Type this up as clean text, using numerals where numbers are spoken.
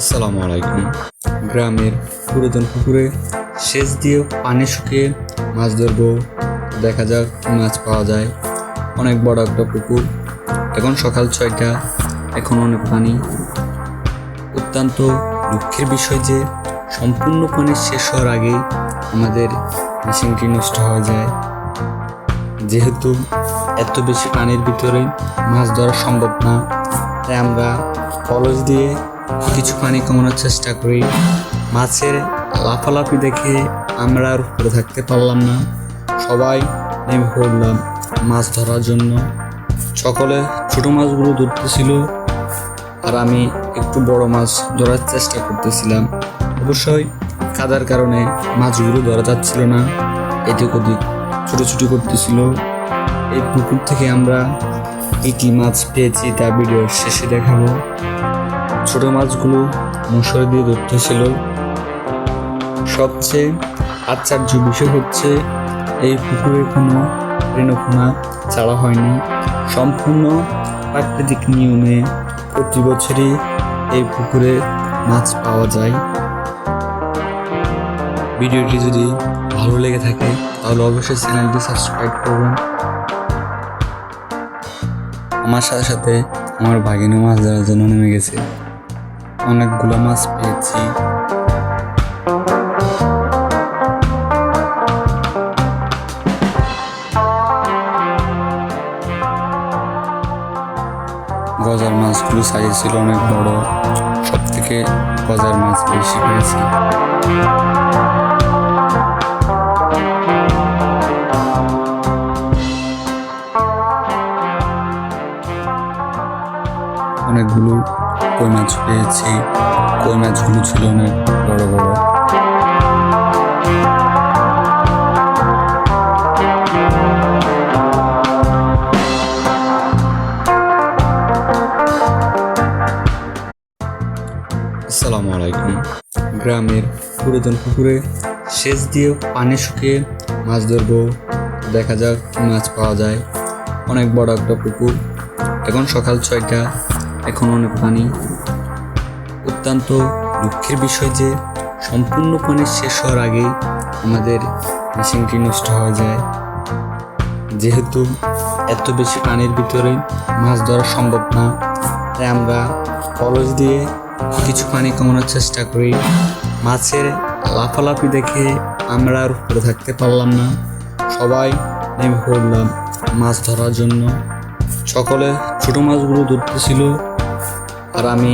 আসসালামু আলাইকুম। গ্রামের পুরাতন পুকুরে সেচ দিয়ে পানি শুকিয়ে মাছ ধরবো। দেখা যাক কি মাছ পাওয়া যায়। অনেক বড় একটা পুকুর। এখন সকাল 6টা, এখন অনেক পানি। অত্যন্ত দুঃখের বিষয় যে সম্পূর্ণ পানি শেষ হওয়ার আগেই আমাদের মেশিনটি নষ্ট হয়ে যায়। যেহেতু এত বেশি পানির ভিতরে মাছ ধরা সম্ভব না, তাই আমরা কলস দিয়ে কিছু পানি কমানোর চেষ্টা করি। মাছের লাফালাফি দেখে আমরা আর উপরে থাকতে পারলাম না, সবাই নেমে পড়লাম মাছ ধরার জন্য। সকলে ছোট মাছগুলো ধরতেছিল আর আমি একটু বড় মাছ ধরার চেষ্টা করতেছিলাম। অবশ্যই কাদার কারণে মাছগুলো ধরা যাচ্ছিল না, এদিক ওদিক ছোটাছুটি করতেছিল। এই পুকুর থেকে আমরা কি মাছ পেয়েছি তা ভিডিওর শেষে দেখাবো। ছোট মাছগুলো মশারি দিয়ে ধরতেছিল। সবচেয়ে আশ্চর্য বিষয় হচ্ছে এই পুকুরে কোনো রেণুপোনা ছাড়া হয়নি। সম্পূর্ণ প্রাকৃতিক নিয়মে প্রতি বছরই এই পুকুরে মাছ পাওয়া যায়। ভিডিওটি যদি ভালো লেগে থাকে তাহলে অবশ্যই চ্যানেলটি সাবস্ক্রাইব করবেন। আমার সাথে সাথে আমার ভাগিনা মাছ ধরার জন্য নেমে গেছে। অনেকগুলো মাছ পেয়েছি। গজার মাছগুলো সাইজ ছিল অনেক বড়, সব থেকে গজার মাছ বেশি পেয়েছি। অনেকগুলো কই মাছ পেয়েছি। কই মাছগুলো ছিল অনেক বড় বড়। আসসালামু আলাইকুম। গ্রামের পুরাতন পুকুরে সেচ দিয়ে পানি শুকিয়ে মাছ ধরবো। দেখা যাক কি মাছ পাওয়া যায়। অনেক বড় একটা পুকুর। এখন সকাল 6টা, এখন অনেক পানি। অত্যন্ত দুঃখের বিষয় যে সম্পূর্ণ পানি শেষ হওয়ার আগেই আমাদের মেশিনটি নষ্ট হয়ে যায়। যেহেতু এত বেশি পানির ভিতরে মাছ ধরা সম্ভব না, তাই আমরা কলস দিয়ে কিছু পানি কমানোর চেষ্টা করি। মাছের লাফালাফি দেখে আমরা আর উপরে থাকতে পারলাম না, সবাই নেমে পড়লাম মাছ ধরার জন্য। সকলে ছোট মাছগুলো ধরতেছিল আর আমি